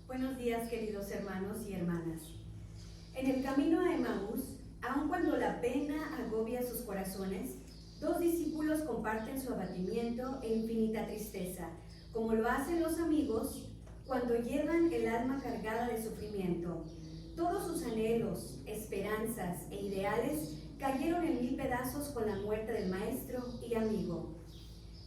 Buenos días, queridos hermanos y hermanas. En el camino a Emaús, aun cuando la pena agobia sus corazones, dos discípulos comparten su abatimiento e infinita tristeza, como lo hacen los amigos cuando llevan el alma cargada de sufrimiento. Todos sus anhelos, esperanzas e ideales cayeron en 1000 pedazos con la muerte del maestro y amigo.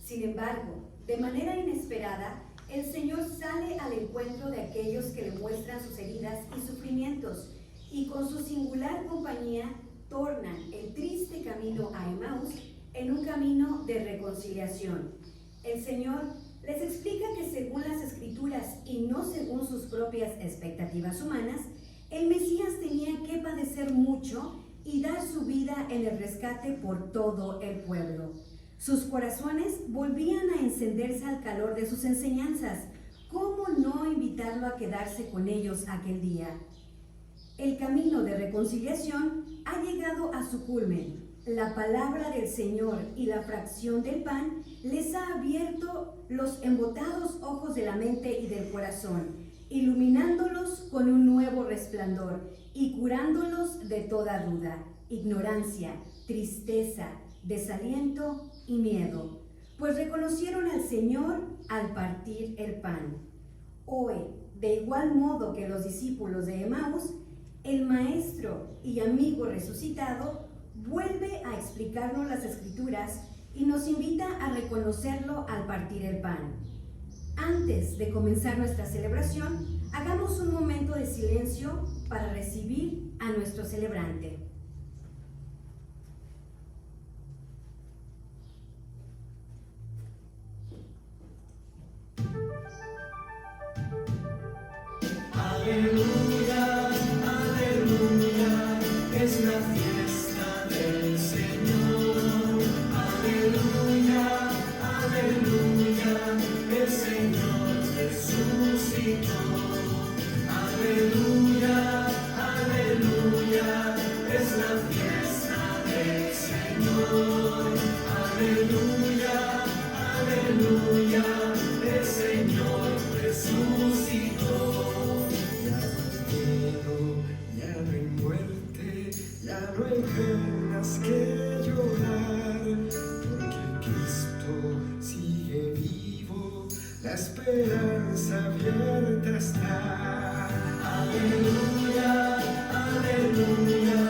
Sin embargo, de manera inesperada, el Señor sale al encuentro de aquellos que le muestran sus heridas y sufrimientos, y con su singular compañía tornan el triste camino a Emaús en un camino de reconciliación. El Señor les explica que según las Escrituras y no según sus propias expectativas humanas, el Mesías tenía que padecer mucho y dar su vida en el rescate por todo el pueblo. Sus corazones volvían a encenderse al calor de sus enseñanzas. ¿Cómo no invitarlo a quedarse con ellos aquel día? El camino de reconciliación ha llegado a su culmen. La palabra del Señor y la fracción del pan les ha abierto los embotados ojos de la mente y del corazón, iluminándolos con un nuevo resplandor y curándolos de toda duda, ignorancia, tristeza, desaliento y miedo, pues reconocieron al Señor al partir el pan. Hoy, de igual modo que los discípulos de Emaús, el Maestro y amigo resucitado vuelve a explicarnos las Escrituras y nos invita a reconocerlo al partir el pan. Antes de comenzar nuestra celebración, hagamos un momento de silencio para recibir a nuestro celebrante. Aleluya, aleluya, es la fiesta del Señor. Aleluya, aleluya, el Señor resucitó. Aleluya, aleluya, es la fiesta del Señor. Aleluya, aleluya, el Señor resucitó. Ya no hay muerte, ya no hay penas que llorar, porque Cristo sigue vivo, la esperanza abierta está. Aleluya, aleluya,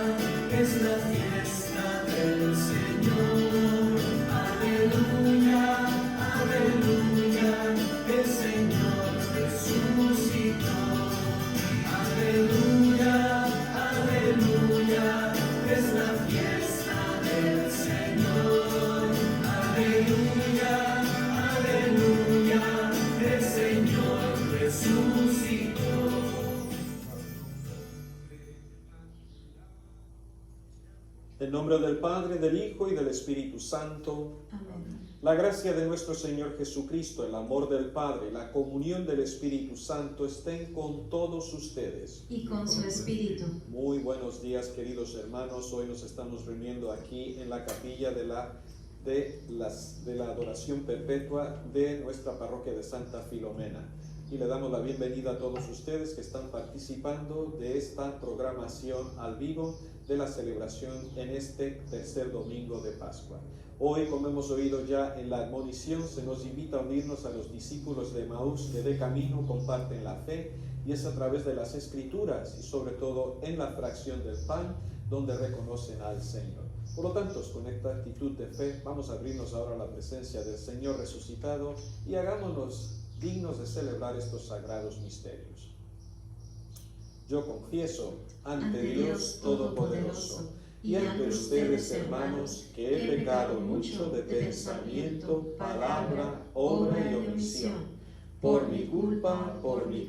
es la fiesta del Señor. Aleluya, aleluya, el Señor resucitó. Aleluya, aleluya, es la fiesta del Señor. Aleluya. aleluya, aleluya, el Señor resucitó. En nombre del Padre, del Hijo y del Espíritu Santo. Amén. La gracia de nuestro Señor Jesucristo, el amor del Padre, la comunión del Espíritu Santo estén con todos ustedes. Y con su espíritu. Muy buenos días, queridos hermanos. Hoy nos estamos reuniendo aquí en la capilla de la adoración perpetua de nuestra parroquia de Santa Filomena. Y le damos la bienvenida a todos ustedes que están participando de esta programación al vivo de la celebración en este tercer domingo de Pascua. Hoy, como hemos oído ya en la admonición, se nos invita a unirnos a los discípulos de Emaús que de camino comparten la fe, y es a través de las Escrituras y sobre todo en la fracción del pan donde reconocen al Señor. Por lo tanto, con esta actitud de fe vamos a abrirnos ahora a la presencia del Señor resucitado y hagámonos dignos de celebrar estos sagrados misterios. Yo confieso ante Dios Todopoderoso y ante ustedes, hermanos, que he pecado mucho de pensamiento, palabra, obra y omisión, por mi culpa, por mi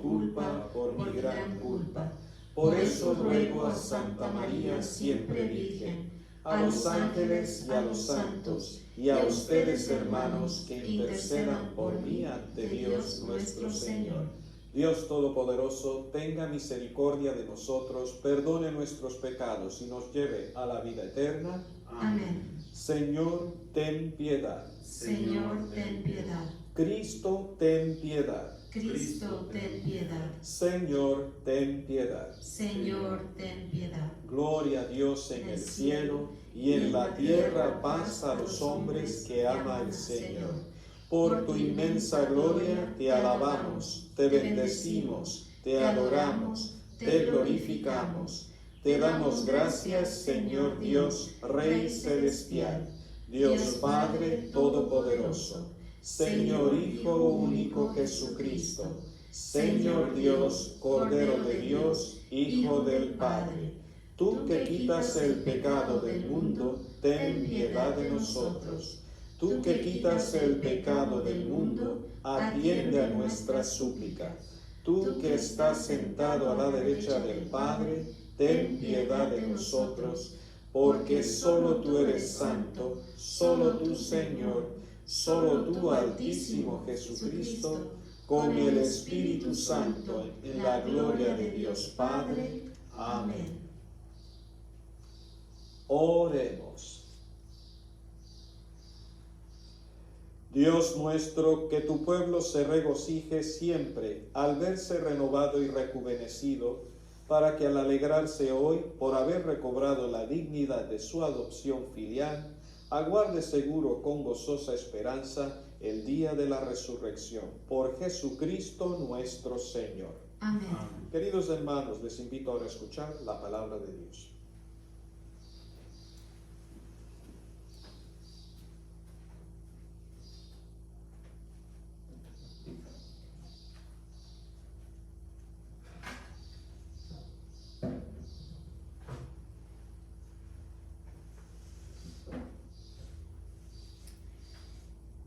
gran culpa. Por eso ruego a Santa María, siempre Virgen, a los ángeles y a los santos, y a ustedes, hermanos, que intercedan por mí ante Dios nuestro Señor. Dios Todopoderoso, tenga misericordia de nosotros, perdone nuestros pecados y nos lleve a la vida eterna. Amén. Señor, ten piedad. Señor, ten piedad. Cristo, ten piedad. Cristo, ten piedad. Señor, ten piedad. Señor, ten piedad. Gloria a Dios en el cielo y en la tierra paz a los hombres que ama el Señor. Por tu inmensa gloria te alabamos, te bendecimos, te adoramos, te glorificamos. Te damos gracias, Señor Dios, Rey celestial, Dios Padre todopoderoso, Señor Hijo único Jesucristo, Señor Dios, Cordero de Dios, Hijo del Padre. Tú que quitas el pecado del mundo, ten piedad de nosotros. Tú que quitas el pecado del mundo, atiende a nuestra súplica. Tú que estás sentado a la derecha del Padre, ten piedad de nosotros, porque solo tú eres santo, solo tú, Señor, solo tú, Altísimo Jesucristo, con el Espíritu Santo, en la gloria de Dios Padre. Amén. Oremos. Dios nuestro, que tu pueblo se regocije siempre al verse renovado y rejuvenecido, para que al alegrarse hoy por haber recobrado la dignidad de su adopción filial, aguarde seguro con gozosa esperanza el día de la resurrección. Por Jesucristo nuestro Señor. Amén. Queridos hermanos, les invito ahora a escuchar la palabra de Dios.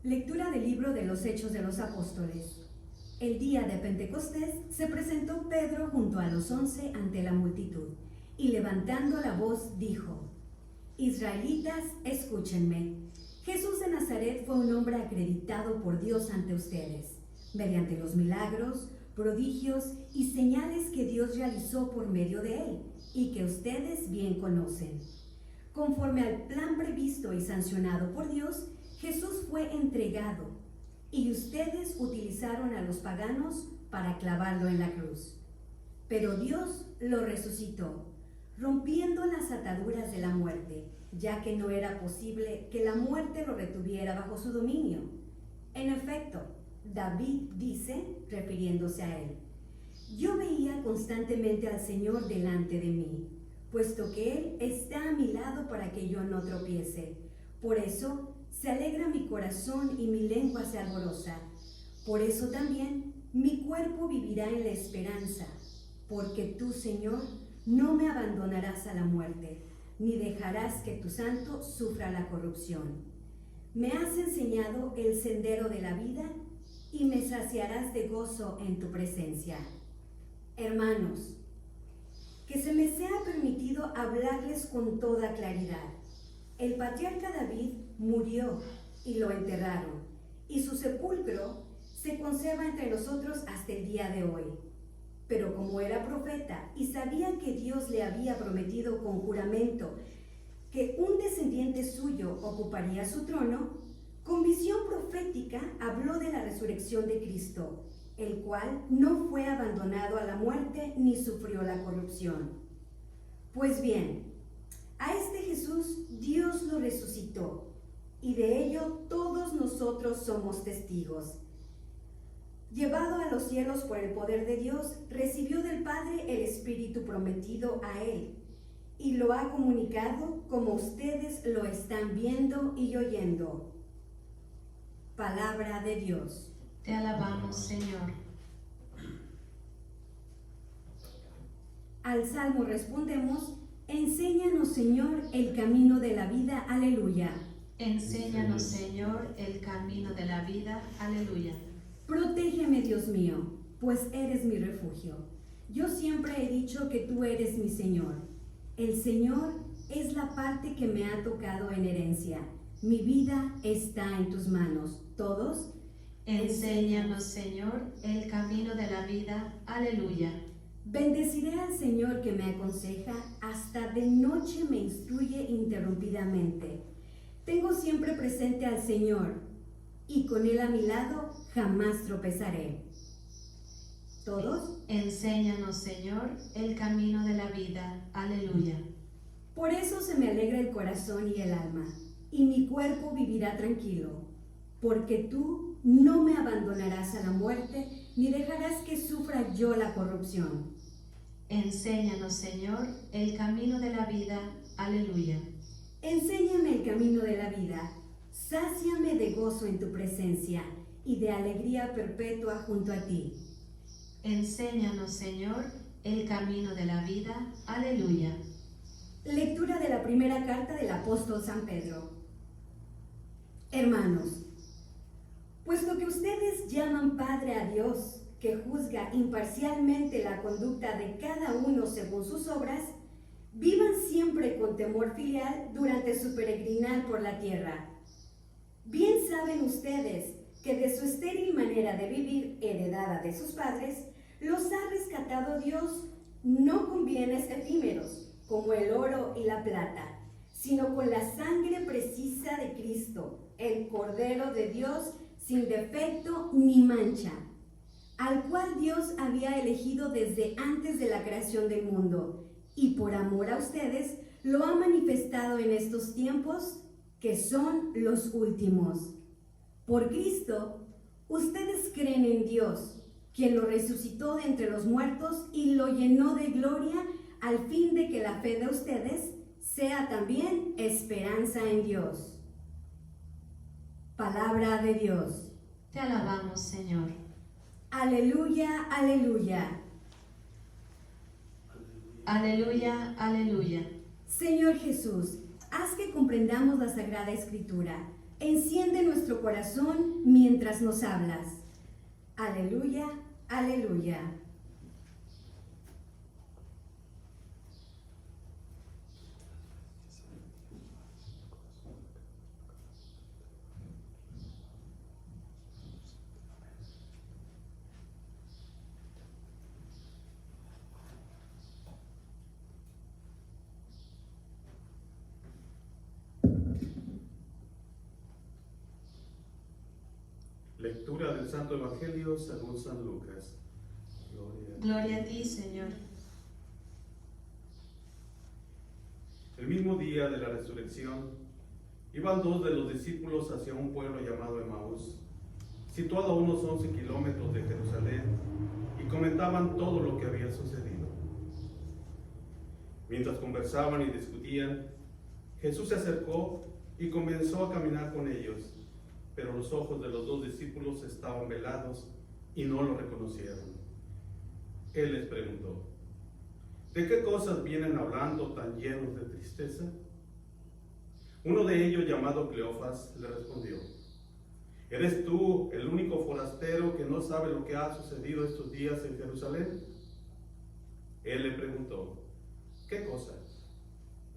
Lectura del libro de los Hechos de los Apóstoles. El día de Pentecostés se presentó Pedro junto a los 11 ante la multitud, y levantando la voz dijo: Israelitas, escúchenme. Jesús de Nazaret fue un hombre acreditado por Dios ante ustedes, mediante los milagros, prodigios y señales que Dios realizó por medio de él, y que ustedes bien conocen. Conforme al plan previsto y sancionado por Dios, Jesús fue entregado, y ustedes utilizaron a los paganos para clavarlo en la cruz. Pero Dios lo resucitó, rompiendo las ataduras de la muerte, ya que no era posible que la muerte lo retuviera bajo su dominio. En efecto, David dice, refiriéndose a él: Yo veía constantemente al Señor delante de mí, puesto que Él está a mi lado para que yo no tropiece. Por eso se alegra mi corazón y mi lengua se alboroza. Por eso también mi cuerpo vivirá en la esperanza, porque tú, Señor, no me abandonarás a la muerte, ni dejarás que tu santo sufra la corrupción. Me has enseñado el sendero de la vida y me saciarás de gozo en tu presencia. Hermanos, que se me sea permitido hablarles con toda claridad. El patriarca David murió y lo enterraron, y su sepulcro se conserva entre nosotros hasta el día de hoy. Pero como era profeta y sabía que Dios le había prometido con juramento que un descendiente suyo ocuparía su trono, con visión profética habló de la resurrección de Cristo, el cual no fue abandonado a la muerte ni sufrió la corrupción. Pues bien, a este Jesús Dios lo resucitó, y de ello todos nosotros somos testigos. Llevado a los cielos por el poder de Dios, recibió del Padre el Espíritu prometido a él, y lo ha comunicado como ustedes lo están viendo y oyendo. Palabra de Dios. Te alabamos, Señor. Al Salmo respondemos: enséñanos, Señor, el camino de la vida. Aleluya. Enséñanos, Señor, el camino de la vida. Aleluya. Protégeme, Dios mío, pues eres mi refugio. Yo siempre he dicho que tú eres mi Señor. El Señor es la parte que me ha tocado en herencia. Mi vida está en tus manos. Todos. Enséñanos, Señor, el camino de la vida. Aleluya. Bendeciré al Señor que me aconseja, hasta de noche me instruye interrumpidamente. Tengo siempre presente al Señor, y con Él a mi lado jamás tropezaré. ¿Todos? Enséñanos, Señor, el camino de la vida. Aleluya. Por eso se me alegra el corazón y el alma, y mi cuerpo vivirá tranquilo, porque tú no me abandonarás a la muerte, ni dejarás que sufra yo la corrupción. Enséñanos, Señor, el camino de la vida. Aleluya. Enséñame el camino de la vida, sáciame de gozo en tu presencia y de alegría perpetua junto a ti. Enséñanos, Señor, el camino de la vida. Aleluya. Lectura de la primera carta del apóstol San Pedro. Hermanos, puesto que ustedes llaman Padre a Dios, que juzga imparcialmente la conducta de cada uno según sus obras, vivan siempre con temor filial durante su peregrinar por la tierra. Bien saben ustedes que de su estéril manera de vivir, heredada de sus padres, los ha rescatado Dios no con bienes efímeros, como el oro y la plata, sino con la sangre precisa de Cristo, el Cordero de Dios, sin defecto ni mancha, al cual Dios había elegido desde antes de la creación del mundo, y por amor a ustedes lo ha manifestado en estos tiempos que son los últimos. Por Cristo, ustedes creen en Dios, quien lo resucitó de entre los muertos y lo llenó de gloria, al fin de que la fe de ustedes sea también esperanza en Dios. Palabra de Dios. Te alabamos, Señor. Aleluya, aleluya. Aleluya, aleluya. Señor Jesús, haz que comprendamos la Sagrada Escritura. Enciende nuestro corazón mientras nos hablas. Aleluya, aleluya. Lectura del Santo Evangelio según San Lucas. Gloria a ti, Señor. El mismo día de la resurrección, iban dos de los discípulos hacia un pueblo llamado Emaús, situado a unos 11 kilómetros de Jerusalén, y comentaban todo lo que había sucedido. Mientras conversaban y discutían, Jesús se acercó y comenzó a caminar con ellos, pero los ojos de los dos discípulos estaban velados y no lo reconocieron. Él les preguntó: ¿de qué cosas vienen hablando tan llenos de tristeza? Uno de ellos, llamado Cleofas, le respondió: ¿eres tú el único forastero que no sabe lo que ha sucedido estos días en Jerusalén? Él le preguntó: ¿qué cosa?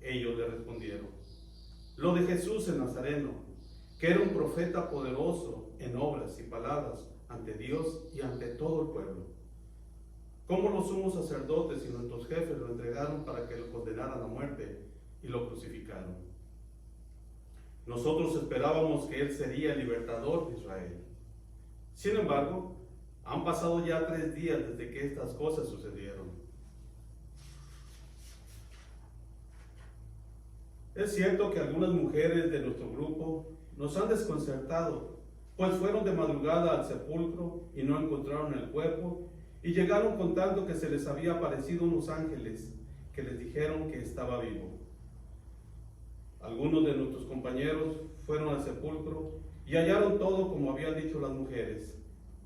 Ellos le respondieron: lo de Jesús el Nazareno, que era un profeta poderoso en obras y palabras ante Dios y ante todo el pueblo. Cómo los sumos sacerdotes y nuestros jefes lo entregaron para que lo condenaran a muerte y lo crucificaron. Nosotros esperábamos que él sería el libertador de Israel. Sin embargo, han pasado ya 3 días desde que estas cosas sucedieron. Es cierto que algunas mujeres de nuestro grupo nos han desconcertado, pues fueron de madrugada al sepulcro y no encontraron el cuerpo, y llegaron contando que se les había aparecido unos ángeles que les dijeron que estaba vivo. Algunos de nuestros compañeros fueron al sepulcro y hallaron todo como habían dicho las mujeres,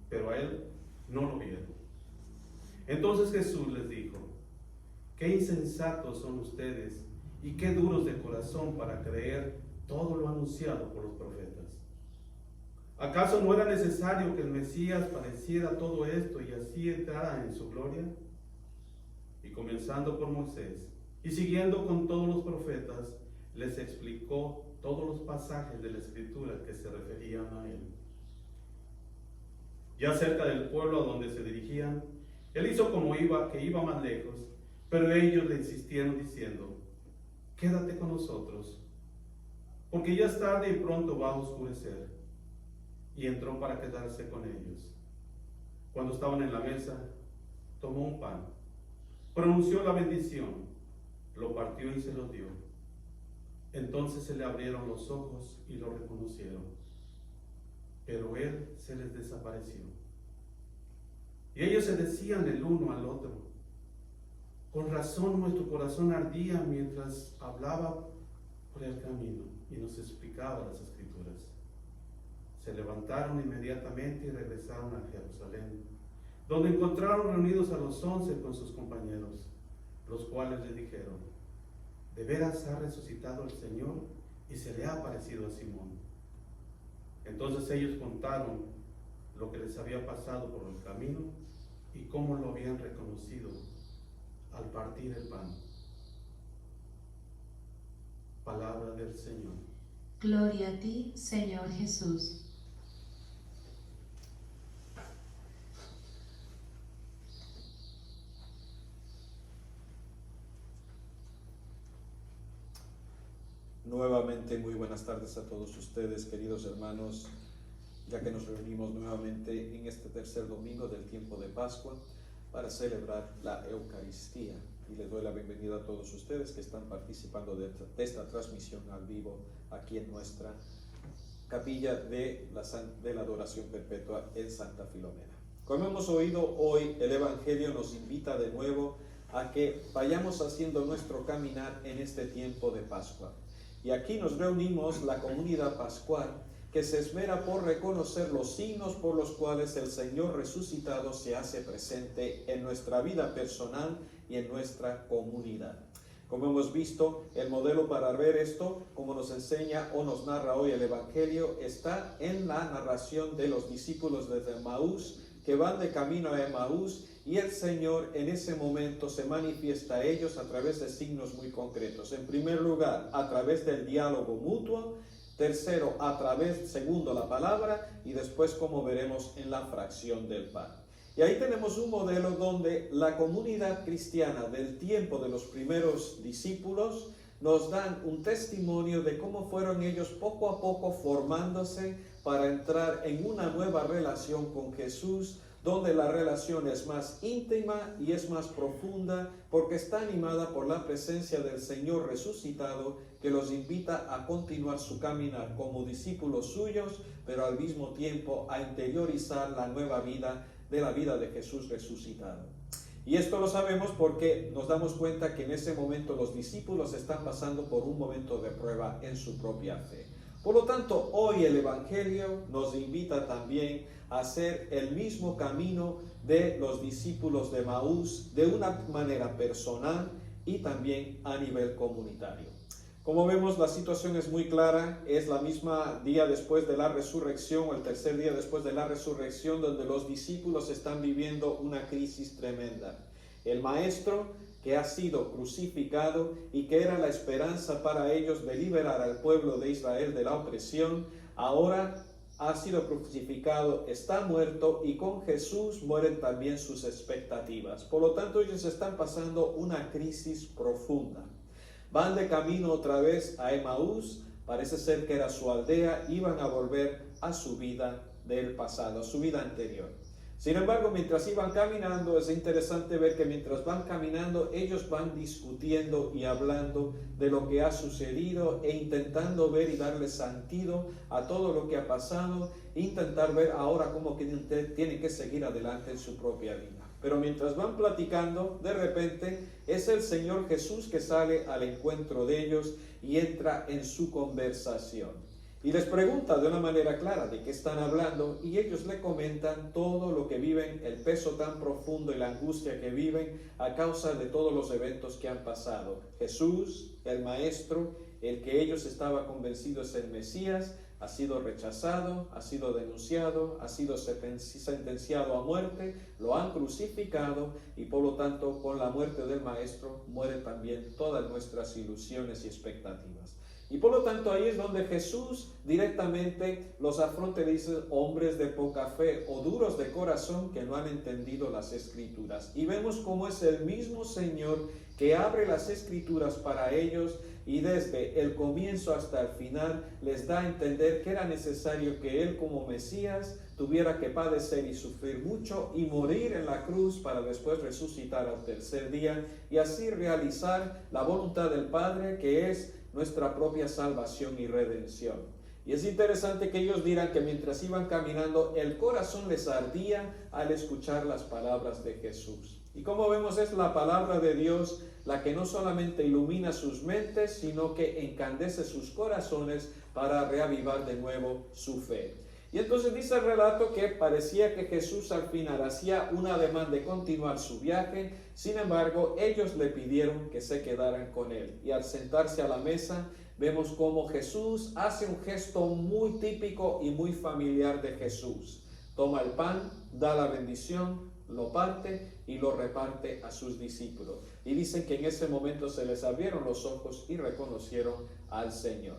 pero a él no lo vieron. Entonces Jesús les dijo: qué insensatos son ustedes y qué duros de corazón para creer todo lo anunciado por los profetas. ¿Acaso no era necesario que el Mesías padeciera todo esto y así entrara en su gloria? Y comenzando por Moisés y siguiendo con todos los profetas, les explicó todos los pasajes de la Escritura que se referían a él. Ya cerca del pueblo a donde se dirigían, él hizo como que iba más lejos, pero ellos le insistieron diciendo: quédate con nosotros, porque ya es tarde y pronto va a oscurecer. Y entró para quedarse con ellos. Cuando estaban en la mesa, tomó un pan, pronunció la bendición, lo partió y se lo dio. Entonces se le abrieron los ojos y lo reconocieron, pero él se les desapareció. Y ellos se decían el uno al otro: con razón nuestro corazón ardía mientras hablaba por el camino y nos explicaba las Escrituras. Se levantaron inmediatamente y regresaron a Jerusalén, donde encontraron reunidos a los 11 con sus compañeros, los cuales les dijeron: de veras ha resucitado el Señor y se le ha aparecido a Simón. Entonces ellos contaron lo que les había pasado por el camino y cómo lo habían reconocido al partir el pan. Palabra del Señor. Gloria a ti, Señor Jesús. Nuevamente, muy buenas tardes a todos ustedes, queridos hermanos, ya que nos reunimos nuevamente en este tercer domingo del tiempo de Pascua para celebrar la Eucaristía. Y les doy la bienvenida a todos ustedes que están participando de esta transmisión al vivo aquí en nuestra capilla de la adoración perpetua en Santa Filomena. Como hemos oído hoy, el Evangelio nos invita de nuevo a que vayamos haciendo nuestro caminar en este tiempo de Pascua. Y aquí nos reunimos la comunidad pascual que se esmera por reconocer los signos por los cuales el Señor resucitado se hace presente en nuestra vida personal y en nuestra comunidad. Como hemos visto, el modelo para ver esto, como nos enseña o nos narra hoy el Evangelio, está en la narración de los discípulos de Emaús, que van de camino a Emaús, y el Señor en ese momento se manifiesta a ellos a través de signos muy concretos. En primer lugar, a través del diálogo mutuo. Tercero, segundo, la palabra, y después, como veremos, en la fracción del pan. Y ahí tenemos un modelo donde la comunidad cristiana del tiempo de los primeros discípulos nos dan un testimonio de cómo fueron ellos poco a poco formándose para entrar en una nueva relación con Jesús, donde la relación es más íntima y es más profunda, porque está animada por la presencia del Señor resucitado, que los invita a continuar su caminar como discípulos suyos, pero al mismo tiempo a interiorizar la nueva vida de la vida de Jesús resucitado. Y esto lo sabemos porque nos damos cuenta que en ese momento los discípulos están pasando por un momento de prueba en su propia fe. Por lo tanto, hoy el Evangelio nos invita también a hacer el mismo camino de los discípulos de Emaús de una manera personal y también a nivel comunitario. Como vemos, la situación es muy clara, es la misma día después de la resurrección, o el tercer día después de la resurrección, donde los discípulos están viviendo una crisis tremenda. El maestro que ha sido crucificado y que era la esperanza para ellos de liberar al pueblo de Israel de la opresión, ahora ha sido crucificado, está muerto, y con Jesús mueren también sus expectativas. Por lo tanto, ellos están pasando una crisis profunda. Van de camino otra vez a Emaús, parece ser que era su aldea, iban a volver a su vida del pasado, a su vida anterior. Sin embargo, mientras iban caminando, es interesante ver que mientras van caminando, ellos van discutiendo y hablando de lo que ha sucedido e intentando ver y darle sentido a todo lo que ha pasado, intentar ver ahora cómo tienen que seguir adelante en su propia vida. Pero mientras van platicando, de repente es el Señor Jesús que sale al encuentro de ellos y entra en su conversación. Y les pregunta de una manera clara de qué están hablando, y ellos le comentan todo lo que viven, el peso tan profundo y la angustia que viven a causa de todos los eventos que han pasado. Jesús, el Maestro, el que ellos estaban convencidos es el Mesías, ha sido rechazado, ha sido denunciado, ha sido sentenciado a muerte, lo han crucificado, y por lo tanto con la muerte del Maestro mueren también todas nuestras ilusiones y expectativas. Y por lo tanto ahí es donde Jesús directamente los afronta y dice: hombres de poca fe o duros de corazón que no han entendido las Escrituras. Y vemos cómo es el mismo Señor que abre las Escrituras para ellos, y desde el comienzo hasta el final les da a entender que era necesario que Él como Mesías tuviera que padecer y sufrir mucho y morir en la cruz para después resucitar al tercer día y así realizar la voluntad del Padre, que es nuestra propia salvación y redención. Y es interesante que ellos dirán que mientras iban caminando, el corazón les ardía al escuchar las palabras de Jesús. Y como vemos, es la palabra de Dios la que no solamente ilumina sus mentes, sino que encandece sus corazones para reavivar de nuevo su fe. Y entonces dice el relato que parecía que Jesús al final hacía un ademán de continuar su viaje. Sin embargo, ellos le pidieron que se quedaran con él. Y al sentarse a la mesa, vemos cómo Jesús hace un gesto muy típico y muy familiar de Jesús. Toma el pan, da la bendición, lo parte y lo reparte a sus discípulos. Y dicen que en ese momento se les abrieron los ojos y reconocieron al Señor.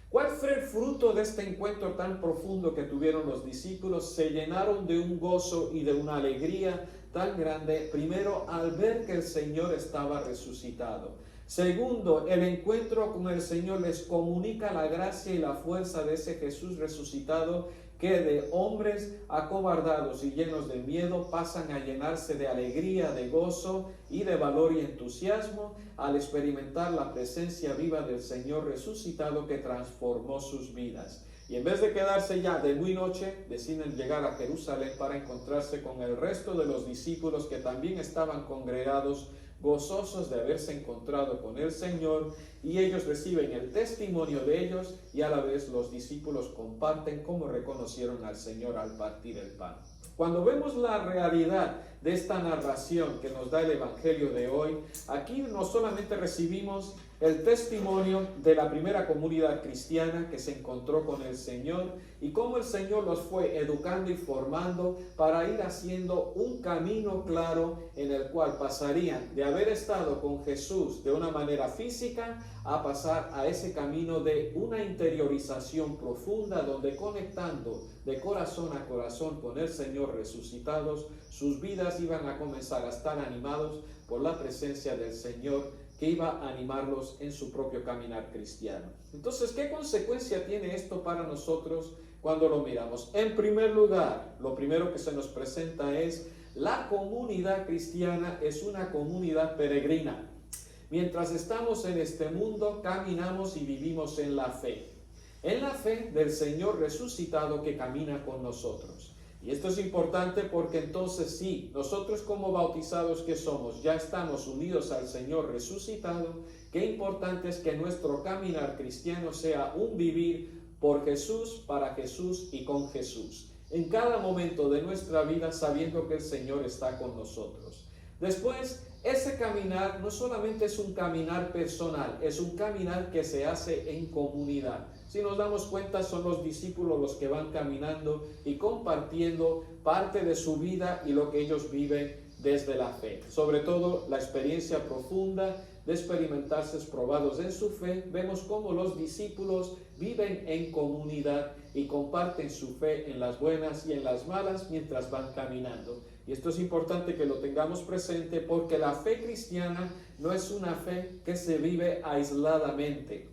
¿Cuál fue el fruto de este encuentro tan profundo que tuvieron los discípulos? Se llenaron de un gozo y de una alegría tan grande. Primero, al ver que el Señor estaba resucitado. Segundo, el encuentro con el Señor les comunica la gracia y la fuerza de ese Jesús resucitado, que de hombres acobardados y llenos de miedo pasan a llenarse de alegría, de gozo y de valor y entusiasmo al experimentar la presencia viva del Señor resucitado que transformó sus vidas. Y en vez de quedarse ya de muy noche, deciden llegar a Jerusalén para encontrarse con el resto de los discípulos que también estaban congregados, gozosos de haberse encontrado con el Señor, y ellos reciben el testimonio de ellos, y a la vez los discípulos comparten cómo reconocieron al Señor al partir el pan. Cuando vemos la realidad de esta narración que nos da el Evangelio de hoy, aquí no solamente recibimos el testimonio de la primera comunidad cristiana que se encontró con el Señor y cómo el Señor los fue educando y formando para ir haciendo un camino claro en el cual pasarían de haber estado con Jesús de una manera física a pasar a ese camino de una interiorización profunda, donde conectando de corazón a corazón con el Señor resucitados, sus vidas iban a comenzar a estar animados por la presencia del Señor, que iba a animarlos en su propio caminar cristiano. Entonces, ¿qué consecuencia tiene esto para nosotros cuando lo miramos? En primer lugar, lo primero que se nos presenta es: la comunidad cristiana es una comunidad peregrina. Mientras estamos en este mundo, caminamos y vivimos en la fe del Señor resucitado que camina con nosotros. Y esto es importante porque entonces sí, nosotros como bautizados que somos, ya estamos unidos al Señor resucitado. Qué importante es que nuestro caminar cristiano sea un vivir por Jesús, para Jesús y con Jesús, en cada momento de nuestra vida, sabiendo que el Señor está con nosotros. Después, ese caminar no solamente es un caminar personal, es un caminar que se hace en comunidad. Si nos damos cuenta, son los discípulos los que van caminando y compartiendo parte de su vida y lo que ellos viven desde la fe. Sobre todo la experiencia profunda de experimentarse probados en su fe. Vemos cómo los discípulos viven en comunidad y comparten su fe en las buenas y en las malas mientras van caminando. Y esto es importante que lo tengamos presente, porque la fe cristiana no es una fe que se vive aisladamente,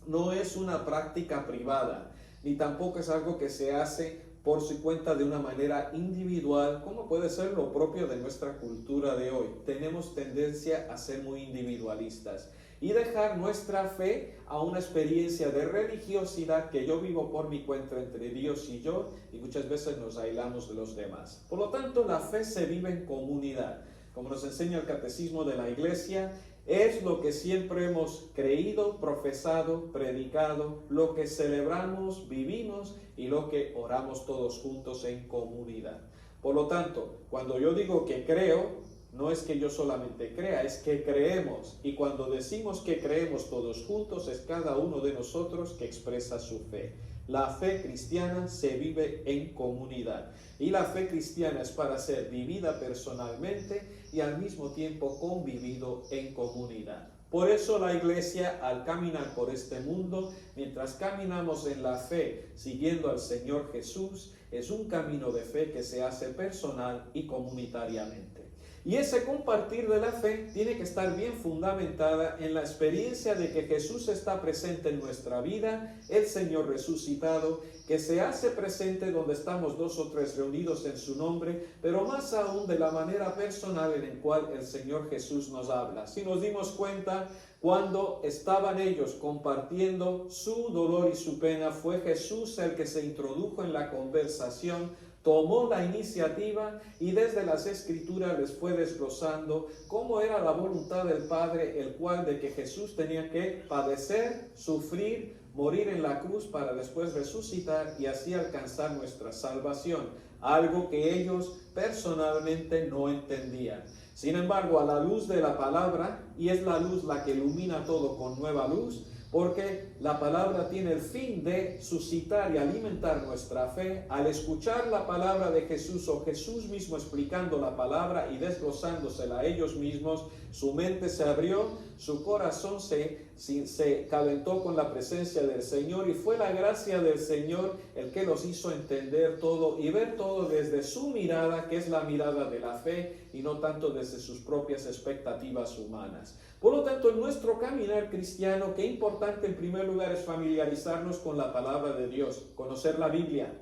no es una práctica privada, ni tampoco es algo que se hace por su cuenta de una manera individual, como puede ser lo propio de nuestra cultura de hoy. Tenemos tendencia a ser muy individualistas y dejar nuestra fe a una experiencia de religiosidad que yo vivo por mi cuenta entre Dios y yo, y muchas veces nos aislamos de los demás. Por lo tanto, la fe se vive en comunidad. Como nos enseña el Catecismo de la Iglesia, es lo que siempre hemos creído, profesado, predicado, lo que celebramos, vivimos y lo que oramos todos juntos en comunidad. Por lo tanto, cuando yo digo que creo, no es que yo solamente crea, es que creemos. Y cuando decimos que creemos todos juntos, es cada uno de nosotros que expresa su fe. La fe cristiana se vive en comunidad. Y la fe cristiana es para ser vivida personalmente y al mismo tiempo convivido en comunidad. Por eso la Iglesia, al caminar por este mundo, mientras caminamos en la fe siguiendo al Señor Jesús, es un camino de fe que se hace personal y comunitariamente. Y ese compartir de la fe tiene que estar bien fundamentada en la experiencia de que Jesús está presente en nuestra vida, el Señor resucitado, que se hace presente donde estamos 2 o 3 reunidos en su nombre, pero más aún de la manera personal en la cual el Señor Jesús nos habla. Si nos dimos cuenta, cuando estaban ellos compartiendo su dolor y su pena, fue Jesús el que se introdujo en la conversación, tomó la iniciativa y desde las Escrituras les fue desglosando cómo era la voluntad del Padre, el cual de que Jesús tenía que padecer, sufrir, morir en la cruz para después resucitar y así alcanzar nuestra salvación, algo que ellos personalmente no entendían. Sin embargo, a la luz de la palabra, y es la luz la que ilumina todo con nueva luz, porque la palabra tiene el fin de suscitar y alimentar nuestra fe. Al escuchar la palabra de Jesús o Jesús mismo explicando la palabra y desglosándosela a ellos mismos, su mente se abrió, su corazón se calentó con la presencia del Señor y fue la gracia del Señor el que los hizo entender todo y ver todo desde su mirada, que es la mirada de la fe, y no tanto desde sus propias expectativas humanas. Por lo tanto, en nuestro caminar cristiano, qué importante en primer lugar es familiarizarnos con la palabra de Dios, conocer la Biblia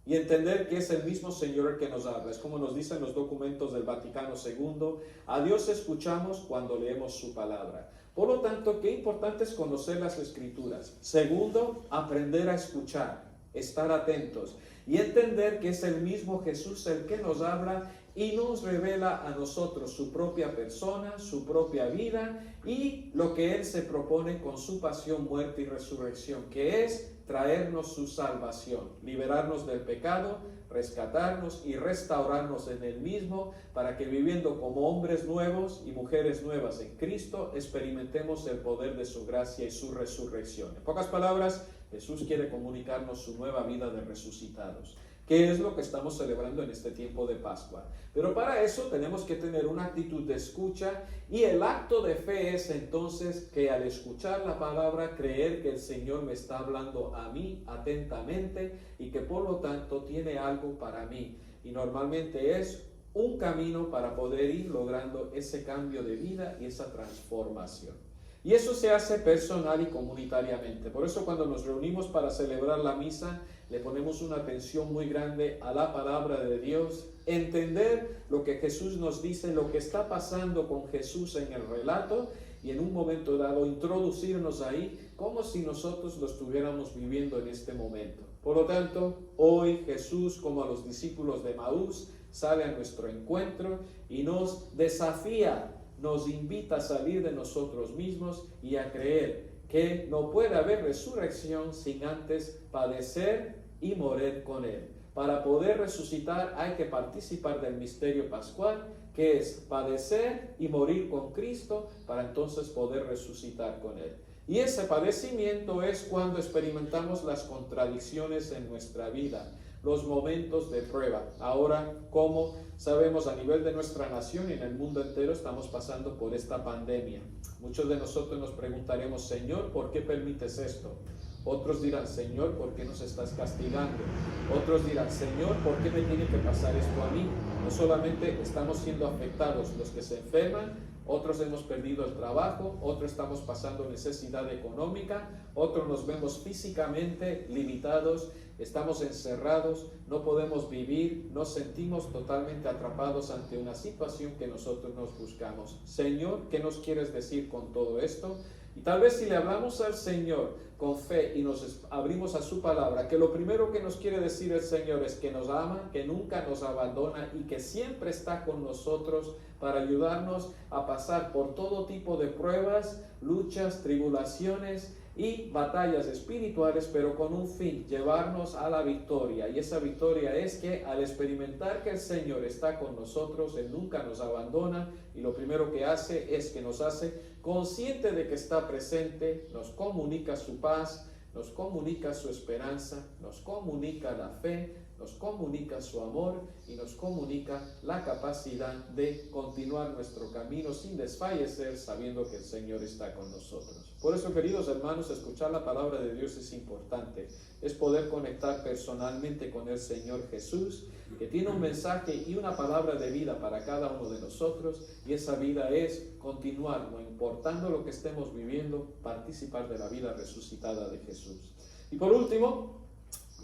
y entender que es el mismo Señor el que nos habla. Es como nos dicen los documentos del Vaticano II, a Dios escuchamos cuando leemos su palabra. Por lo tanto, qué importante es conocer las Escrituras. Segundo, aprender a escuchar, estar atentos y entender que es el mismo Jesús el que nos habla y nos revela a nosotros su propia persona, su propia vida y lo que Él se propone con su pasión, muerte y resurrección, que es traernos su salvación, liberarnos del pecado, rescatarnos y restaurarnos en Él mismo, para que viviendo como hombres nuevos y mujeres nuevas en Cristo, experimentemos el poder de su gracia y su resurrección. En pocas palabras, Jesús quiere comunicarnos su nueva vida de resucitados, que es lo que estamos celebrando en este tiempo de Pascua. Pero para eso tenemos que tener una actitud de escucha, y el acto de fe es entonces que al escuchar la palabra, creer que el Señor me está hablando a mí atentamente y que por lo tanto tiene algo para mí. Y normalmente es un camino para poder ir logrando ese cambio de vida y esa transformación. Y eso se hace personal y comunitariamente. Por eso cuando nos reunimos para celebrar la misa, le ponemos una atención muy grande a la palabra de Dios, entender lo que Jesús nos dice, lo que está pasando con Jesús en el relato, y en un momento dado introducirnos ahí como si nosotros lo estuviéramos viviendo en este momento. Por lo tanto, hoy Jesús, como a los discípulos de Emaús, sale a nuestro encuentro y nos desafía, nos invita a salir de nosotros mismos y a creer que no puede haber resurrección sin antes padecer y morir con Él. Para poder resucitar hay que participar del misterio pascual, que es padecer y morir con Cristo para entonces poder resucitar con Él. Y ese padecimiento es cuando experimentamos las contradicciones en nuestra vida, los momentos de prueba. Ahora, como sabemos, a nivel de nuestra nación y en el mundo entero estamos pasando por esta pandemia. Muchos de nosotros nos preguntaremos, Señor, ¿por qué permites esto? Otros dirán, Señor, ¿por qué nos estás castigando? Otros dirán, Señor, ¿por qué me tiene que pasar esto a mí? No solamente estamos siendo afectados los que se enferman, otros hemos perdido el trabajo, otros estamos pasando necesidad económica, otros nos vemos físicamente limitados, estamos encerrados, no podemos vivir, nos sentimos totalmente atrapados ante una situación que nosotros nos buscamos. Señor, ¿qué nos quieres decir con todo esto? Y tal vez si le hablamos al Señor con fe y nos abrimos a su palabra, que lo primero que nos quiere decir el Señor es que nos ama, que nunca nos abandona y que siempre está con nosotros para ayudarnos a pasar por todo tipo de pruebas, luchas, tribulaciones y batallas espirituales, pero con un fin, llevarnos a la victoria. Y esa victoria es que al experimentar que el Señor está con nosotros, Él nunca nos abandona, y lo primero que hace es que nos hace consciente de que está presente, nos comunica su paz, nos comunica su esperanza, nos comunica la fe, nos comunica su amor y nos comunica la capacidad de continuar nuestro camino sin desfallecer, sabiendo que el Señor está con nosotros. Por eso, queridos hermanos, escuchar la palabra de Dios es importante. Es poder conectar personalmente con el Señor Jesús, que tiene un mensaje y una palabra de vida para cada uno de nosotros, y esa vida es continuar, no importando lo que estemos viviendo, participar de la vida resucitada de Jesús. Y por último,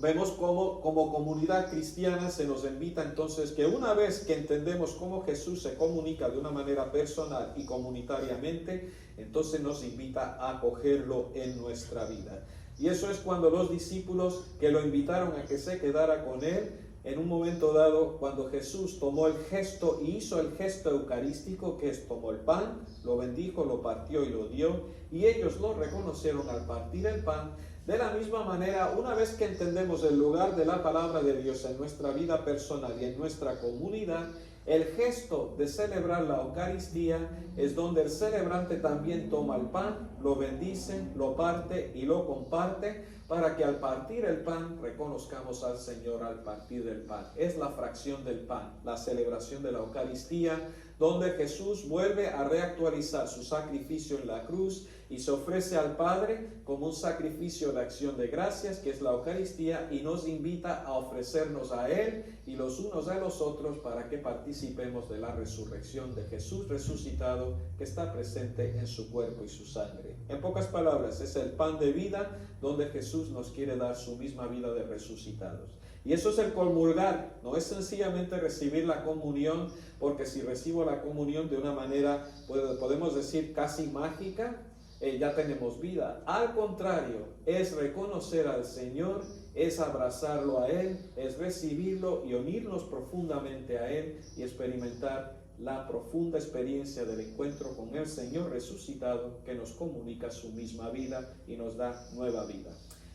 vemos cómo como comunidad cristiana se nos invita entonces que una vez que entendemos cómo Jesús se comunica de una manera personal y comunitariamente, entonces nos invita a acogerlo en nuestra vida. Y eso es cuando los discípulos que lo invitaron a que se quedara con él, en un momento dado, cuando Jesús tomó el gesto y hizo el gesto eucarístico, que es tomó el pan, lo bendijo, lo partió y lo dio, y ellos lo reconocieron al partir el pan. De la misma manera, una vez que entendemos el lugar de la palabra de Dios en nuestra vida personal y en nuestra comunidad, el gesto de celebrar la Eucaristía es donde el celebrante también toma el pan, lo bendice, lo parte y lo comparte, para que al partir el pan reconozcamos al Señor al partir del pan. Es la fracción del pan, la celebración de la Eucaristía, donde Jesús vuelve a reactualizar su sacrificio en la cruz y se ofrece al Padre como un sacrificio de acción de gracias, que es la Eucaristía, y nos invita a ofrecernos a Él y los unos a los otros para que participemos de la resurrección de Jesús resucitado, que está presente en su cuerpo y su sangre. En pocas palabras, es el pan de vida donde Jesús nos quiere dar su misma vida de resucitados. Y eso es el comulgar, no es sencillamente recibir la comunión, porque si recibo la comunión de una manera, podemos decir casi mágica, ya tenemos vida. Al contrario, es reconocer al Señor, es abrazarlo a Él, es recibirlo y unirnos profundamente a Él y experimentar la profunda experiencia del encuentro con el Señor resucitado, que nos comunica su misma vida y nos da nueva vida.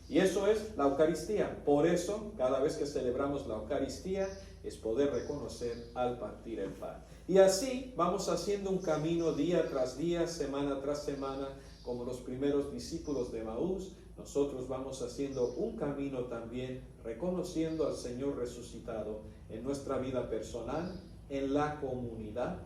Y eso es la Eucaristía. Por eso, cada vez que celebramos la Eucaristía, es poder reconocer al partir el pan. Y así vamos haciendo un camino día tras día, semana tras semana, como los primeros discípulos de Emaús. Nosotros vamos haciendo un camino también, reconociendo al Señor resucitado en nuestra vida personal, en la comunidad,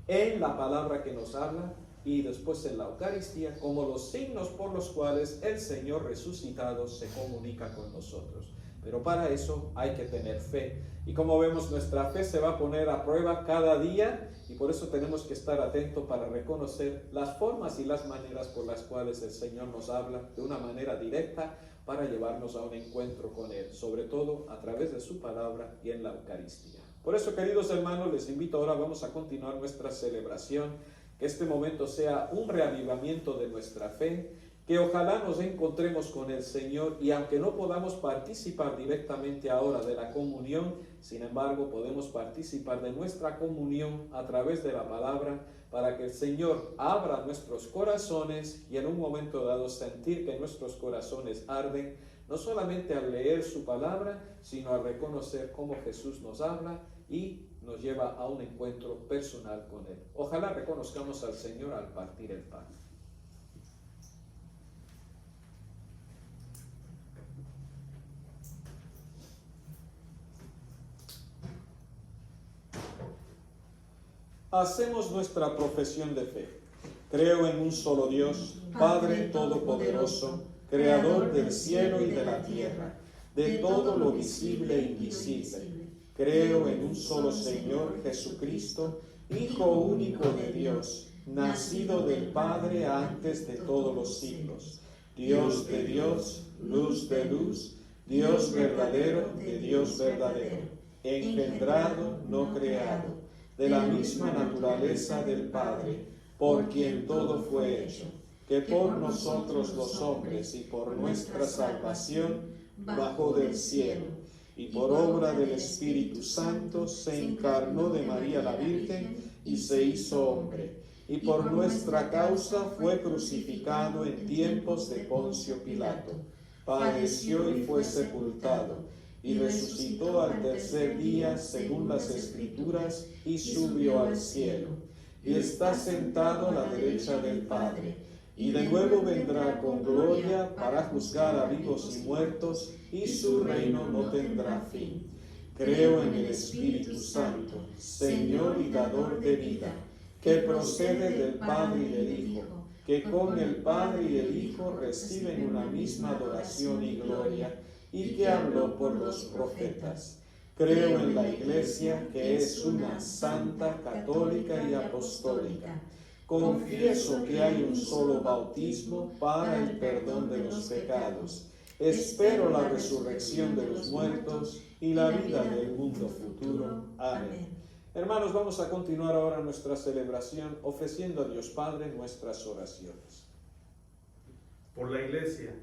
en la palabra que nos habla, y después en la Eucaristía, como los signos por los cuales el Señor resucitado se comunica con nosotros. Pero para eso hay que tener fe. Y como vemos, nuestra fe se va a poner a prueba cada día, y por eso tenemos que estar atentos para reconocer las formas y las maneras por las cuales el Señor nos habla de una manera directa para llevarnos a un encuentro con Él, sobre todo a través de su palabra y en la Eucaristía. Por eso, queridos hermanos, les invito ahora, vamos a continuar nuestra celebración. Que este momento sea un reavivamiento de nuestra fe, que ojalá nos encontremos con el Señor, y aunque no podamos participar directamente ahora de la comunión, sin embargo podemos participar de nuestra comunión a través de la palabra, para que el Señor abra nuestros corazones y en un momento dado sentir que nuestros corazones arden, no solamente al leer su palabra, sino a reconocer cómo Jesús nos habla y nos lleva a un encuentro personal con Él. Ojalá reconozcamos al Señor al partir el pan. Hacemos nuestra profesión de fe. Creo en un solo Dios, Padre Todopoderoso, Creador del cielo y de la tierra, de todo lo visible e invisible. Creo en un solo Señor Jesucristo, Hijo único de Dios, nacido del Padre antes de todos los siglos, Dios de Dios, luz de luz, Dios verdadero de Dios verdadero, engendrado, no creado, de la misma naturaleza del Padre, por quien todo fue hecho, que por nosotros los hombres y por nuestra salvación bajó del cielo, y por obra del Espíritu Santo se encarnó de María la Virgen y se hizo hombre, y por nuestra causa fue crucificado en tiempos de Poncio Pilato, padeció y fue sepultado, y resucitó al tercer día según las Escrituras, y subió al cielo, y está sentado a la derecha del Padre, y de nuevo vendrá con gloria para juzgar a vivos y muertos, y su reino no tendrá fin. Creo en el Espíritu Santo, Señor y dador de vida, que procede del Padre y del Hijo, que con el Padre y el Hijo reciben una misma adoración y gloria, y que habló por los profetas. Creo en la Iglesia, que es una santa, católica y apostólica. Confieso que hay un solo bautismo para el perdón de los pecados. Espero la resurrección de los muertos y la vida del mundo futuro. Amén. Hermanos, vamos a continuar ahora nuestra celebración ofreciendo a Dios Padre nuestras oraciones. Por la Iglesia,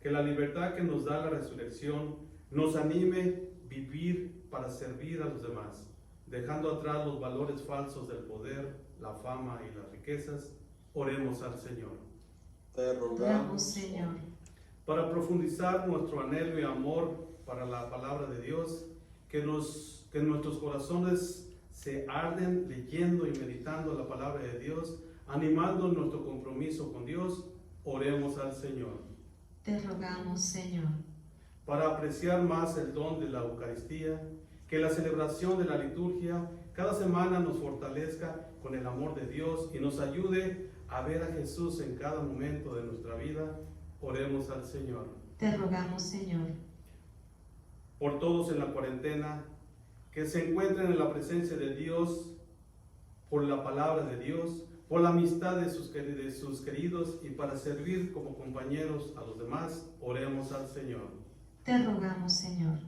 que la libertad que nos da la resurrección nos anime a vivir para servir a los demás, dejando atrás los valores falsos del poder, la fama y las riquezas. Oremos al Señor. Te rogamos, Señor. Para profundizar nuestro anhelo y amor para la palabra de Dios, que nuestros corazones se arden leyendo y meditando la palabra de Dios, animando nuestro compromiso con Dios, oremos al Señor. Te rogamos, Señor. Para apreciar más el don de la Eucaristía, que la celebración de la liturgia cada semana nos fortalezca con el amor de Dios y nos ayude a ver a Jesús en cada momento de nuestra vida. Oremos al Señor. Te rogamos, Señor. Por todos en la cuarentena, que se encuentren en la presencia de Dios, por la palabra de Dios, por la amistad de sus queridos y para servir como compañeros a los demás, oremos al Señor. Te rogamos, Señor.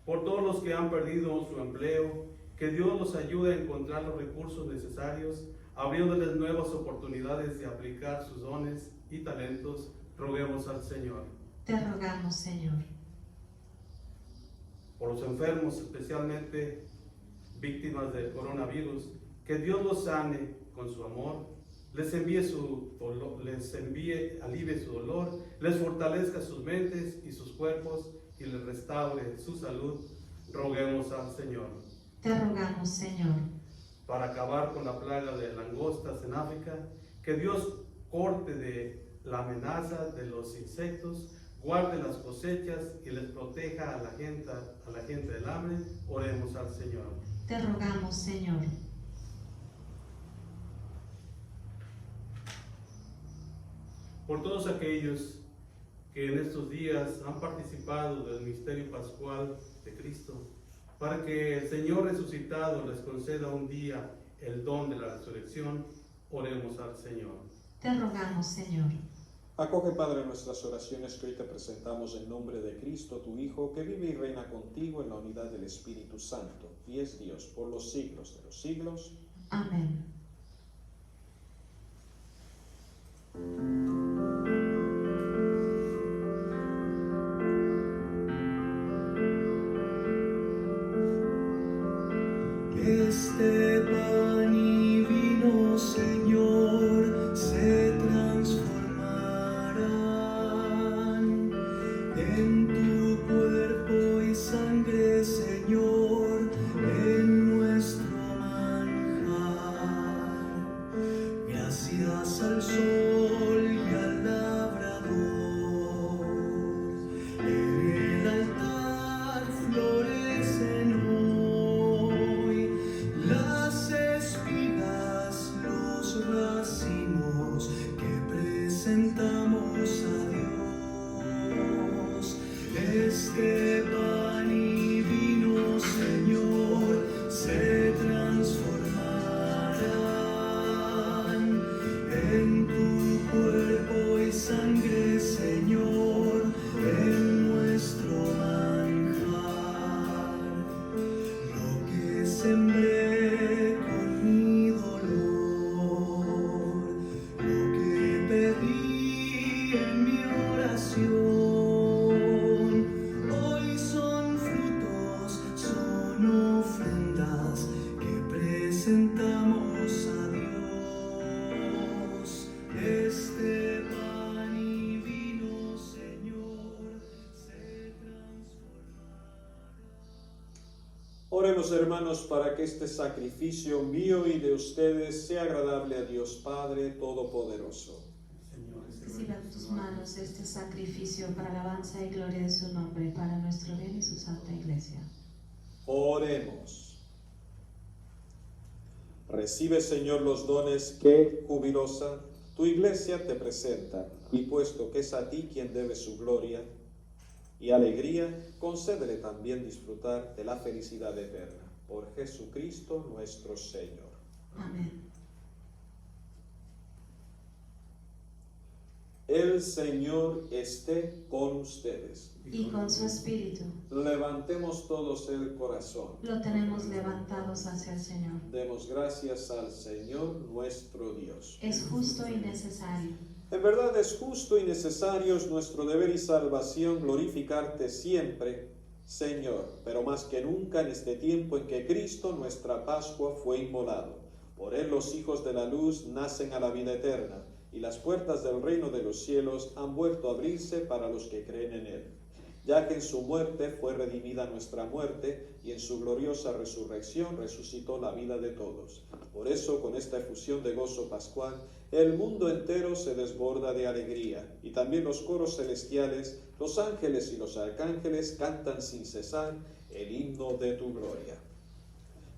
Por todos los que han perdido su empleo, que Dios los ayude a encontrar los recursos necesarios, abriéndoles nuevas oportunidades de aplicar sus dones y talentos, roguemos al Señor. Te rogamos, Señor. Por los enfermos, especialmente víctimas del coronavirus, que Dios los sane con su amor, les envíe alivie su dolor, les fortalezca sus mentes y sus cuerpos y les restaure su salud, roguemos al Señor. Te rogamos, Señor. Para acabar con la plaga de langostas en África, que Dios corte de la amenaza de los insectos, guarde las cosechas y les proteja a la gente del hambre, oremos al Señor. Te rogamos, Señor. Por todos aquellos que en estos días han participado del misterio pascual de Cristo, para que el Señor resucitado les conceda un día el don de la resurrección, oremos al Señor. Te rogamos, Señor. Acoge, Padre, nuestras oraciones que hoy te presentamos en nombre de Cristo, tu Hijo, que vive y reina contigo en la unidad del Espíritu Santo, y es Dios por los siglos de los siglos. Amén. Este pan y vino, Señor, se transformarán en tu sembré con mi dolor, lo que pedí en mi oración. Hoy son frutos, son ofrendas que presentamos a Dios. Este pan y vino, Señor, se transformará. Oremos, hermanos, para que este sacrificio mío y de ustedes sea agradable a Dios Padre Todopoderoso. Señor, Reciba en tus manos este sacrificio para alabanza y gloria de su nombre, para nuestro bien y su santa iglesia. Oremos. Recibe, Señor, los dones que, jubilosa, tu iglesia te presenta, y puesto que es a ti quien debe su gloria y alegría, concédele también disfrutar de la felicidad eterna. Por Jesucristo nuestro Señor. Amén. El Señor esté con ustedes. Y con su espíritu Levantemos todos el corazón. lo tenemos levantados hacia el Señor. Demos gracias al Señor nuestro Dios. Es justo y necesario. En verdad es justo y necesario, es nuestro deber y salvación glorificarte siempre, Señor, pero más que nunca en este tiempo en que Cristo, nuestra Pascua, fue inmolado. Por él los hijos de la luz nacen a la vida eterna, y las puertas del reino de los cielos han vuelto a abrirse para los que creen en él. Ya que en su muerte fue redimida nuestra muerte, y en su gloriosa resurrección resucitó la vida de todos. Por eso, con esta efusión de gozo pascual, el mundo entero se desborda de alegría, y también los coros celestiales, los ángeles y los arcángeles cantan sin cesar el himno de tu gloria.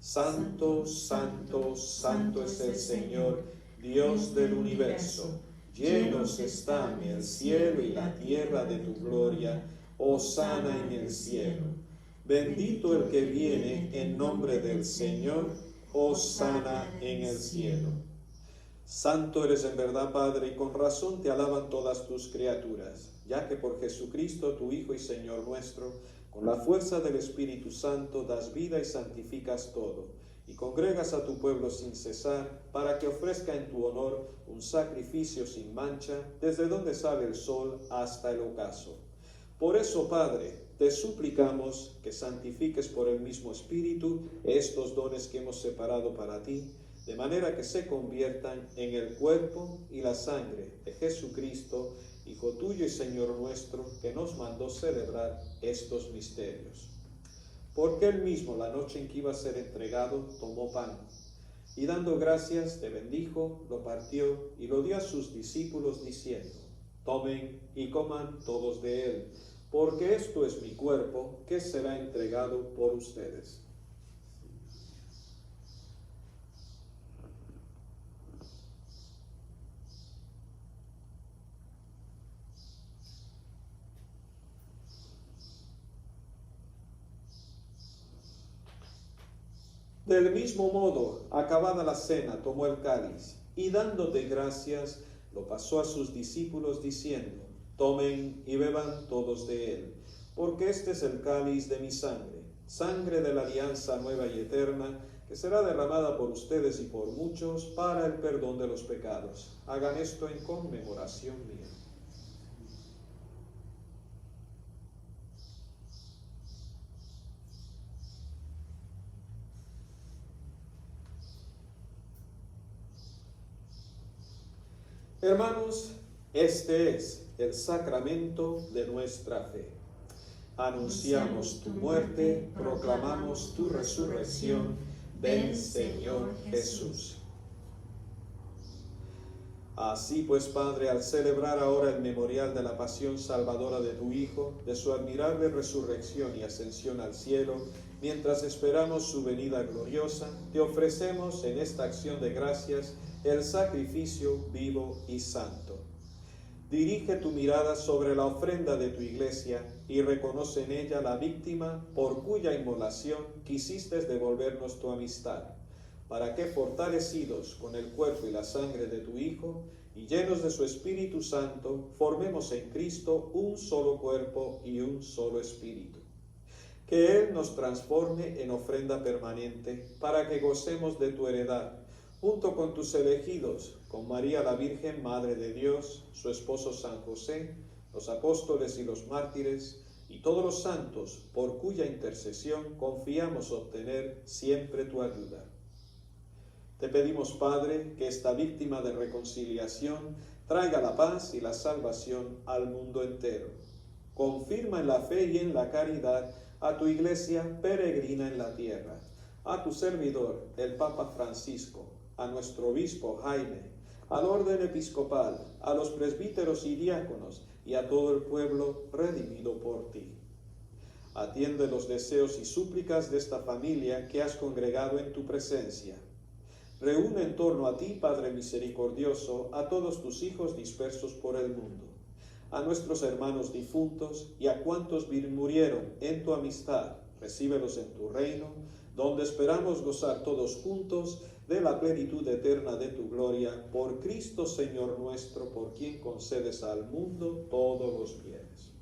Santo, santo, santo es el Señor, Dios del universo. Llenos están el cielo y la tierra de tu gloria. Hosana en el cielo. Bendito el que viene en nombre del Señor. Hosana en el cielo. Santo eres en verdad, Padre, y con razón te alaban todas tus criaturas, ya que por Jesucristo, tu Hijo y Señor nuestro, con la fuerza del Espíritu Santo das vida y santificas todo, y congregas a tu pueblo sin cesar, para que ofrezca en tu honor un sacrificio sin mancha, desde donde sale el sol hasta el ocaso. Por eso, Padre, te suplicamos que santifiques por el mismo Espíritu estos dones que hemos separado para ti, de manera que se conviertan en el cuerpo y la sangre de Jesucristo, Hijo tuyo y Señor nuestro, que nos mandó celebrar estos misterios. Porque él mismo, la noche en que iba a ser entregado, tomó pan, y dando gracias, te bendijo, lo partió y lo dio a sus discípulos, diciendo: tomen y coman todos de él, porque esto es mi cuerpo, que será entregado por ustedes. Del mismo modo, acabada la cena, tomó el cáliz, y dándote gracias, lo pasó a sus discípulos, diciendo: tomen y beban todos de él, porque este es el cáliz de mi sangre, sangre de la alianza nueva y eterna, que será derramada por ustedes y por muchos para el perdón de los pecados. Hagan esto en conmemoración mía. Hermanos, este es el sacramento de nuestra fe. Anunciamos tu muerte, proclamamos tu resurrección. Ven, Señor Jesús. Así pues, Padre, al celebrar ahora el memorial de la pasión salvadora de tu Hijo, de su admirable resurrección y ascensión al cielo, mientras esperamos su venida gloriosa, te ofrecemos en esta acción de gracias el sacrificio vivo y santo. Dirige tu mirada sobre la ofrenda de tu iglesia y reconoce en ella la víctima por cuya inmolación quisiste devolvernos tu amistad, para que, fortalecidos con el cuerpo y la sangre de tu Hijo y llenos de su Espíritu Santo, formemos en Cristo un solo cuerpo y un solo espíritu. Que Él nos transforme en ofrenda permanente, para que gocemos de tu heredad, junto con tus elegidos, con María la Virgen, Madre de Dios, su esposo San José, los apóstoles y los mártires, y todos los santos, por cuya intercesión confiamos obtener siempre tu ayuda. Te pedimos, Padre, que esta víctima de reconciliación traiga la paz y la salvación al mundo entero. Confirma en la fe y en la caridad a tu Iglesia peregrina en la tierra, a tu servidor, el Papa Francisco, a nuestro obispo Jaime, al orden episcopal, a los presbíteros y diáconos, y a todo el pueblo redimido por ti. Atiende los deseos y súplicas de esta familia que has congregado en tu presencia. Reúne en torno a ti, Padre misericordioso, a todos tus hijos dispersos por el mundo, a nuestros hermanos difuntos y a cuantos murieron en tu amistad. Recíbelos en tu reino, donde esperamos gozar todos juntos de la plenitud eterna de tu gloria, por Cristo Señor nuestro, por quien concedes al mundo todos los bienes.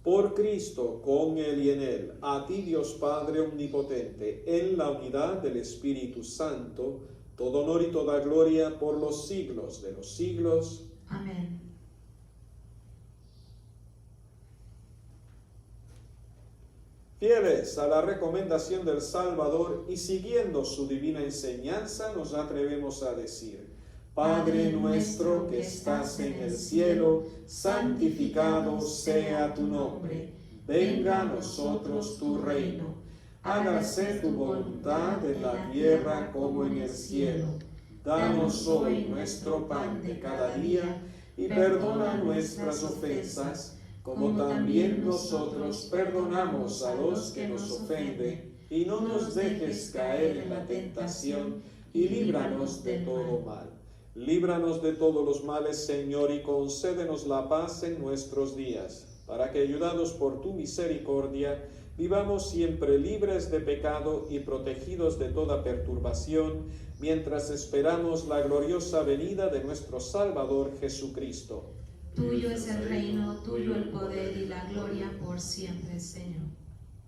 Por Cristo, con Él y en Él, a ti Dios Padre omnipotente, en la unidad del Espíritu Santo, todo honor y toda gloria por los siglos de los siglos. Amén. Fieles a la recomendación del Salvador y siguiendo su divina enseñanza, nos atrevemos a decir: Padre nuestro que estás en el cielo, santificado sea tu nombre. Venga a nosotros tu reino. Hágase tu voluntad en la tierra como en el cielo. Danos hoy nuestro pan de cada día y perdona nuestras ofensas, como también nosotros perdonamos a los que nos ofenden, y no nos dejes caer en la tentación, y líbranos de todo mal. Líbranos de todos los males, Señor, y concédenos la paz en nuestros días, para que, ayudados por tu misericordia, vivamos siempre libres de pecado y protegidos de toda perturbación, mientras esperamos la gloriosa venida de nuestro Salvador Jesucristo. Tuyo es el reino, tuyo el poder y la gloria por siempre, Señor.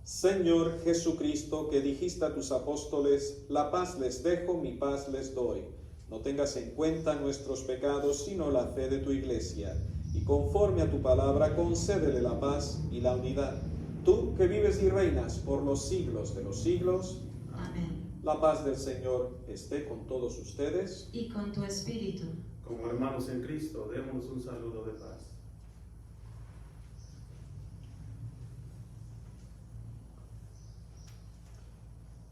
Señor Jesucristo, que dijiste a tus apóstoles: la paz les dejo, mi paz les doy. No tengas en cuenta nuestros pecados, sino la fe de tu Iglesia, y conforme a tu palabra concédele la paz y la unidad. Tú que vives y reinas por los siglos de los siglos. Amén. La paz del Señor esté con todos ustedes. Y con tu espíritu. Como hermanos en Cristo, démonos un saludo de paz.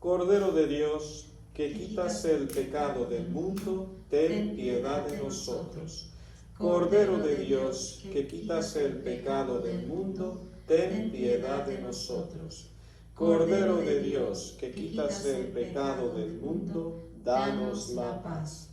Cordero de Dios, que quitas el pecado del mundo, ten piedad de nosotros. Cordero de Dios, que quitas el pecado del mundo, ten piedad de nosotros. Cordero de Dios, que quitas el pecado del mundo, danos la paz.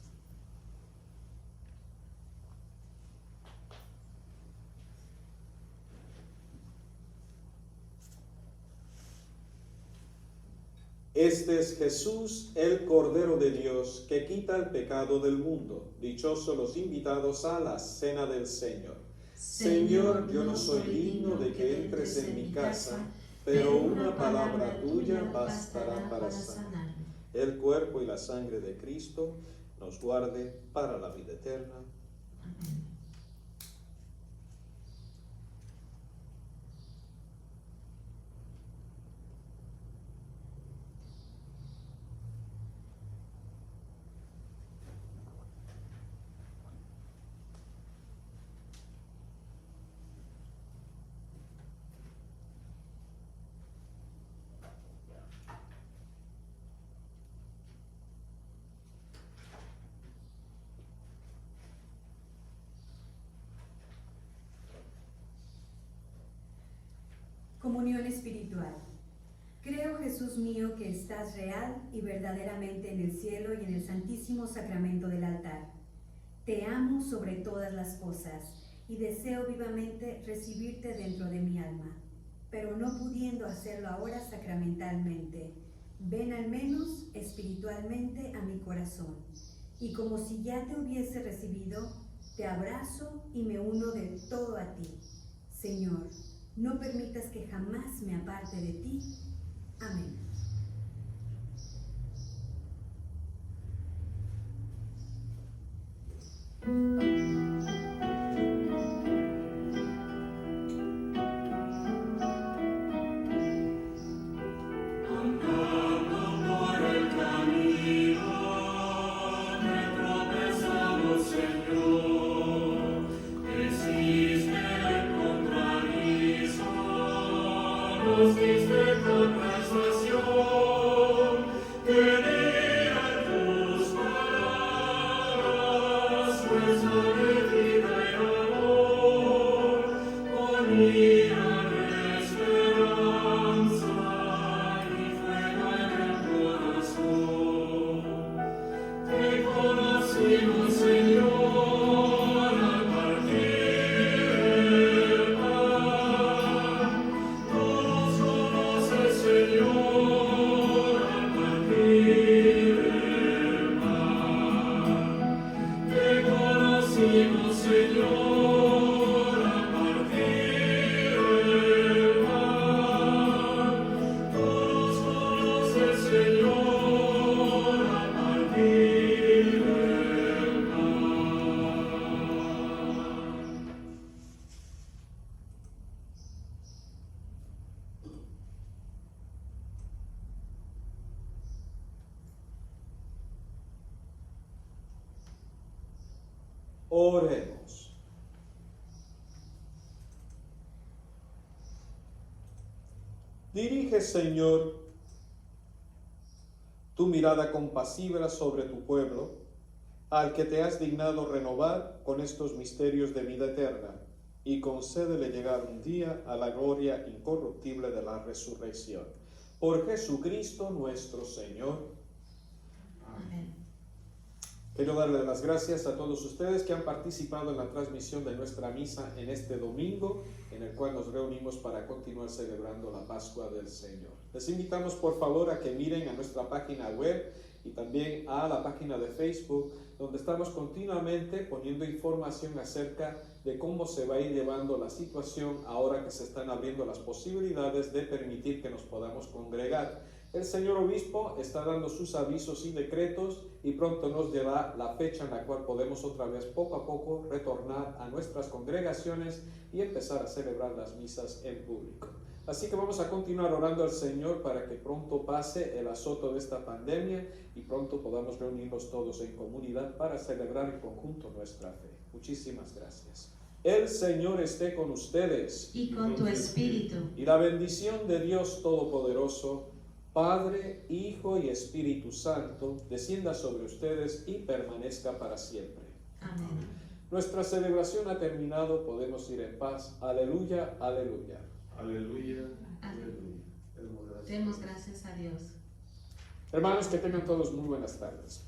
Este es Jesús, el Cordero de Dios, que quita el pecado del mundo. Dichosos los invitados a la cena del Señor. Señor, yo no soy digno de que entres en mi casa, pero una palabra tuya bastará para sanar. El cuerpo y la sangre de Cristo nos guarde para la vida eterna. Amén. Comunión espiritual. Creo, Jesús mío, que estás real y verdaderamente en el cielo y en el santísimo sacramento del altar. Te amo sobre todas las cosas y deseo vivamente recibirte dentro de mi alma, pero no pudiendo hacerlo ahora sacramentalmente, ven al menos espiritualmente a mi corazón, y como si ya te hubiese recibido, te abrazo y me uno del todo a ti. Señor, no permitas que jamás me aparte de ti. Amén. Oremos. Dirige, Señor, tu mirada compasiva sobre tu pueblo, al que te has dignado renovar con estos misterios de vida eterna, y concédele llegar un día a la gloria incorruptible de la resurrección. Por Jesucristo nuestro Señor. Amén. Quiero darle las gracias a todos ustedes que han participado en la transmisión de nuestra misa en este domingo, en el cual nos reunimos para continuar celebrando la Pascua del Señor. Les invitamos por favor a que miren a nuestra página web y también a la página de Facebook, donde estamos continuamente poniendo información acerca de cómo se va a ir llevando la situación ahora que se están abriendo las posibilidades de permitir que nos podamos congregar. El señor obispo está dando sus avisos y decretos y pronto nos lleva la fecha en la cual podemos otra vez poco a poco retornar a nuestras congregaciones y empezar a celebrar las misas en público. Así que vamos a continuar orando al Señor para que pronto pase el azoto de esta pandemia y pronto podamos reunirnos todos en comunidad para celebrar en conjunto nuestra fe. Muchísimas gracias. El Señor esté con ustedes. Y con tu espíritu. Y la bendición de Dios Todopoderoso, Padre, Hijo y Espíritu Santo, descienda sobre ustedes y permanezca para siempre. Amén. Nuestra celebración ha terminado, podemos ir en paz. Aleluya, aleluya. Aleluya, aleluya. Demos gracias a Dios. Hermanos, que tengan todos muy buenas tardes.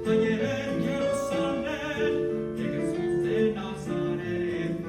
Ayer en Jerusalén, de Jesús de Nazaret.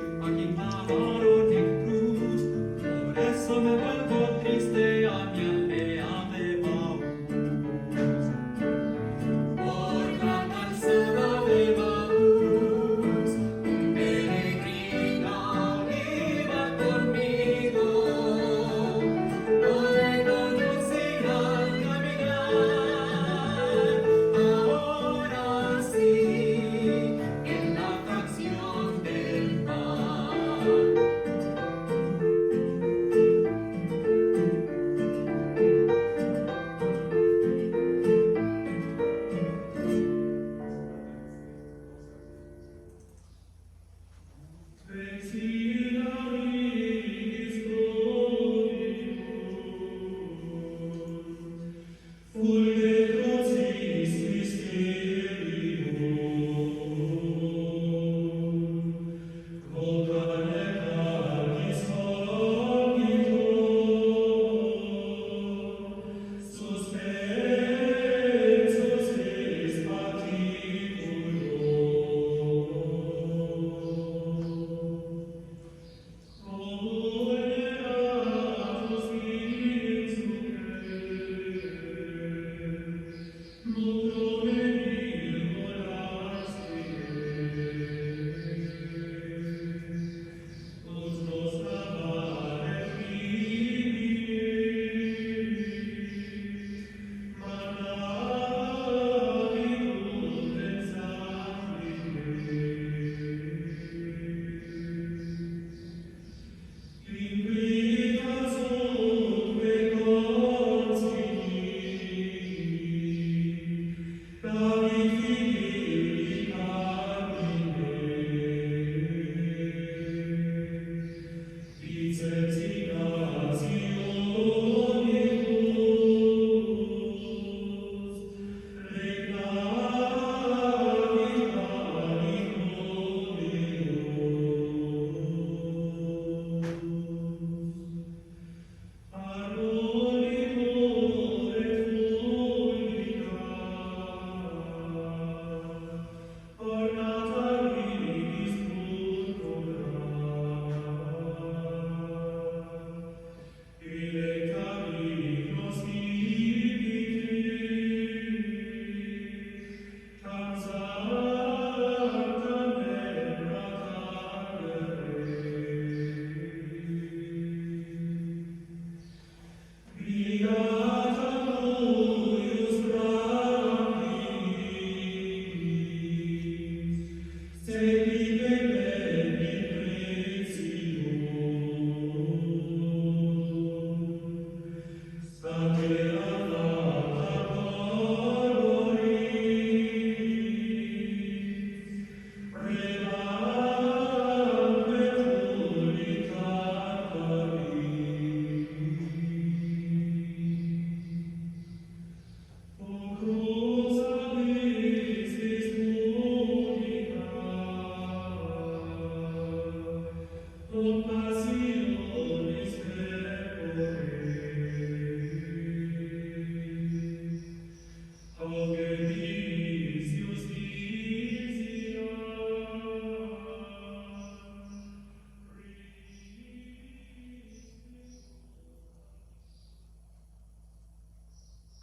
con paz